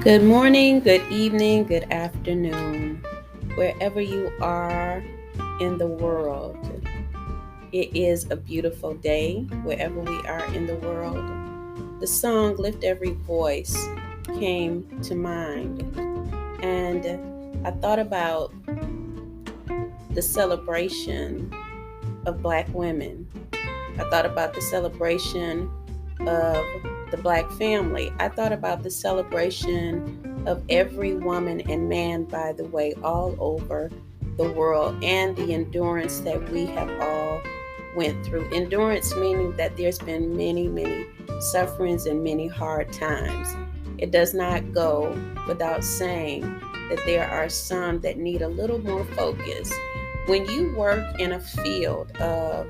Good morning, good evening, good afternoon, wherever you are in the world. It is a beautiful day wherever we are in the world. The song Lift Every Voice came to mind, and I thought about the celebration of Black women. I thought about the celebration of the Black family. I thought about the celebration of every woman and man, by the way, all over the world, and the endurance that we have all went through. Endurance meaning that there's been many sufferings and many hard times. It does not go without saying that there are some that need a little more focus. When you work in a field of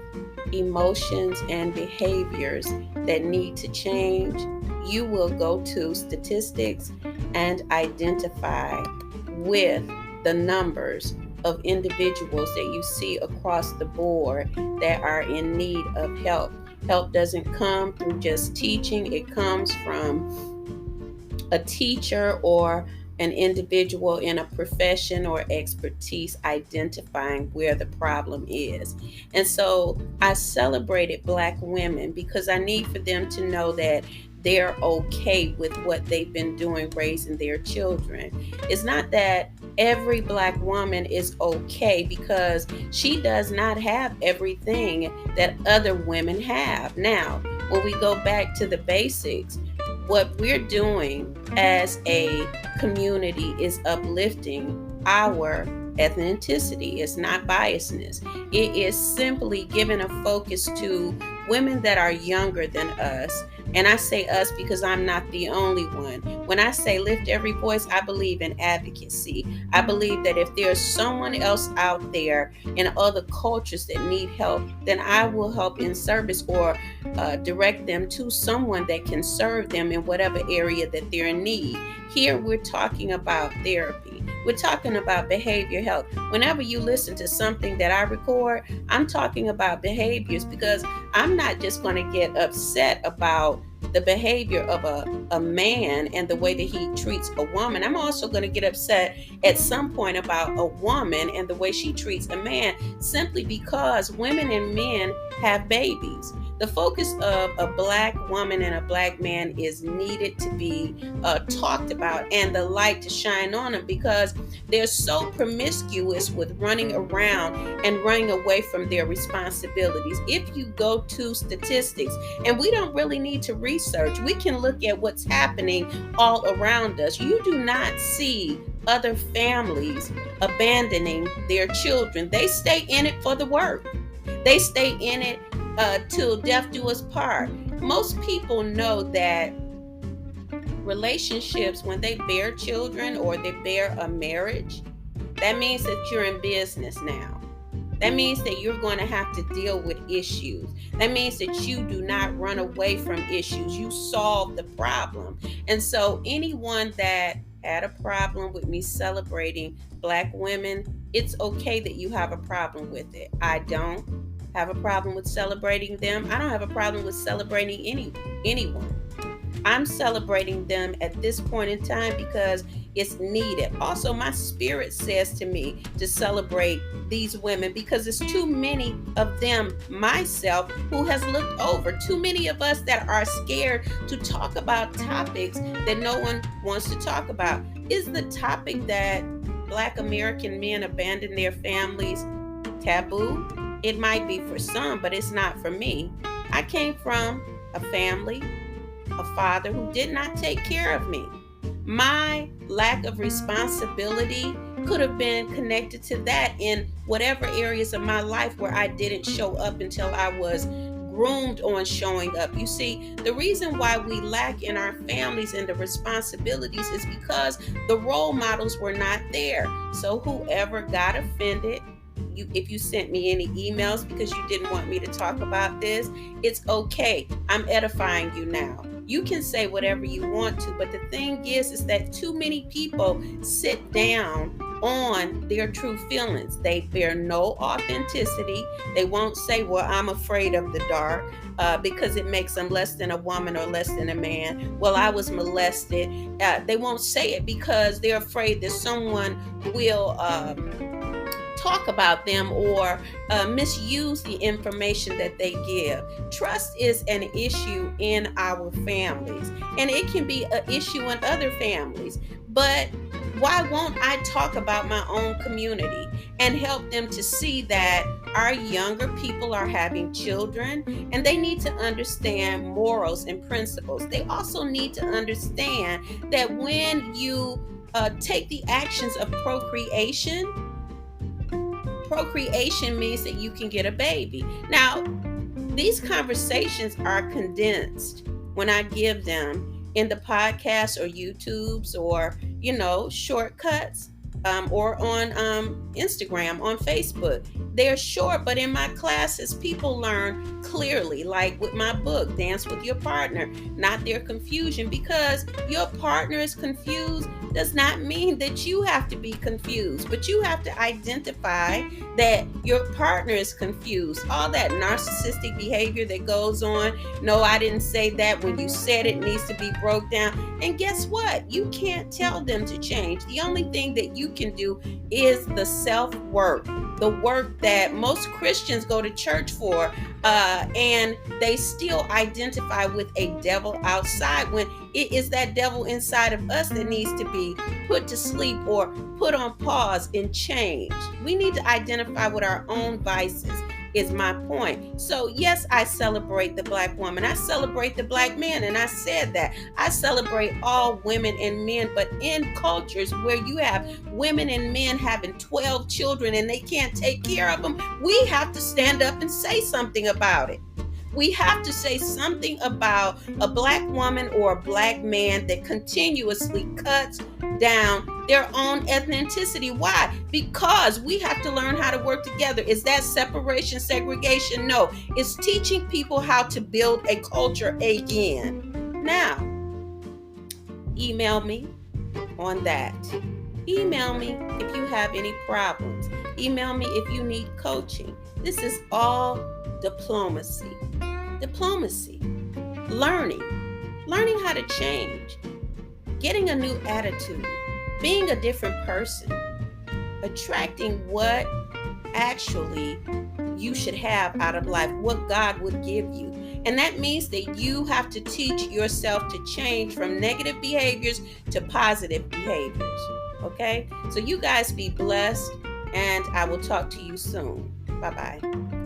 emotions and behaviors that need to change, you will go to statistics and identify with the numbers of individuals that you see across the board that are in need of help. Help doesn't come through just teaching, it comes from a teacher or an individual in a profession or expertise identifying where the problem is. And so I celebrated Black women because I need for them to know that they're okay with what they've been doing raising their children. It's not that every Black woman is okay, because she does not have everything that other women have. Now, when we go back to the basics, what we're doing as a community is uplifting our ethnicity. It's not biasness. It is simply giving a focus to women that are younger than us. And I say us because I'm not the only one. When I say lift every voice, I believe in advocacy. I believe that if there's someone else out there in other cultures that need help, then I will help in service, or direct them to someone that can serve them in whatever area that they're in need. Here we're talking about therapy. We're talking about behavior health. Whenever you listen to something that I record, I'm talking about behaviors, because I'm not just going to get upset about the behavior of a man and the way that he treats a woman. I'm also going to get upset at some point about a woman and the way she treats a man, simply because women and men have babies. The focus of a Black woman and a Black man is needed to be talked about, and the light to shine on them, because they're so promiscuous with running around and running away from their responsibilities. If you go to statistics, and we don't really need to research, we can look at what's happening all around us. You do not see other families abandoning their children. They stay in it for the work. They stay in it till death do us part. Most people know that relationships, when they bear children or they bear a marriage, that means that you're in business now. That means that you're going to have to deal with issues. That means that you do not run away from issues. You solve the problem. And so anyone that had a problem with me celebrating Black women, it's okay that you have a problem with it. I don't have a problem with celebrating them. I don't have a problem with celebrating anyone. I'm celebrating them at this point in time because it's needed. Also, my spirit says to me to celebrate these women, because it's too many of them, myself, who has looked over. Too many of us that are scared to talk about topics that no one wants to talk about. Is the topic that Black American men abandon their families taboo? It might be for some, but it's not for me. I came from a family, a father who did not take care of me. My lack of responsibility could have been connected to that in whatever areas of my life where I didn't show up until I was groomed on showing up. You see, the reason why we lack in our families and the responsibilities is because the role models were not there. So whoever got offended, if you sent me any emails because you didn't want me to talk about this, it's okay. I'm edifying you now. You can say whatever you want to, but the thing is that too many people sit down on their true feelings. They bear no authenticity. They won't say, well, I'm afraid of the dark, because it makes them less than a woman or less than a man. Well, I was molested. They won't say it because they're afraid that someone will talk about them or misuse the information that they give. Trust is an issue in our families, and it can be an issue in other families. But why won't I talk about my own community and help them to see that our younger people are having children and they need to understand morals and principles? They also need to understand that when you take the actions of procreation means that you can get a baby. Now, these conversations are condensed when I give them in the podcast or YouTubes or, shortcuts, or on Instagram, on Facebook. They're short, but in my classes, people learn clearly, like with my book, Dance with Your Partner, not their confusion. Because your partner is confused does not mean that you have to be confused, but you have to identify that your partner is confused. All that narcissistic behavior that goes on, no, I didn't say that. When you said it, needs to be broke down. And guess what? You can't tell them to change. The only thing that you can do is the self-work, the work that most Christians go to church for, and they still identify with a devil outside, when it is that devil inside of us that needs to be put to sleep or put on pause and changed. We need to identify with our own vices, is my point. So yes, I celebrate the Black woman. I celebrate the Black man. And I said that. I celebrate all women and men, but in cultures where you have women and men having 12 children and they can't take care of them, we have to stand up and say something about it. We have to say something about a Black woman or a Black man that continuously cuts down their own ethnicity. Why? Because we have to learn how to work together. Is that separation, segregation? No. It's teaching people how to build a culture again. Now, email me on that. Email me if you have any problems. Email me if you need coaching. This is all diplomacy. Diplomacy. Learning how to change. Getting a new attitude. Being a different person. Attracting what actually you should have out of life, what God would give you. And that means that you have to teach yourself to change from negative behaviors to positive behaviors. Okay? So you guys be blessed, and I will talk to you soon. Bye-bye.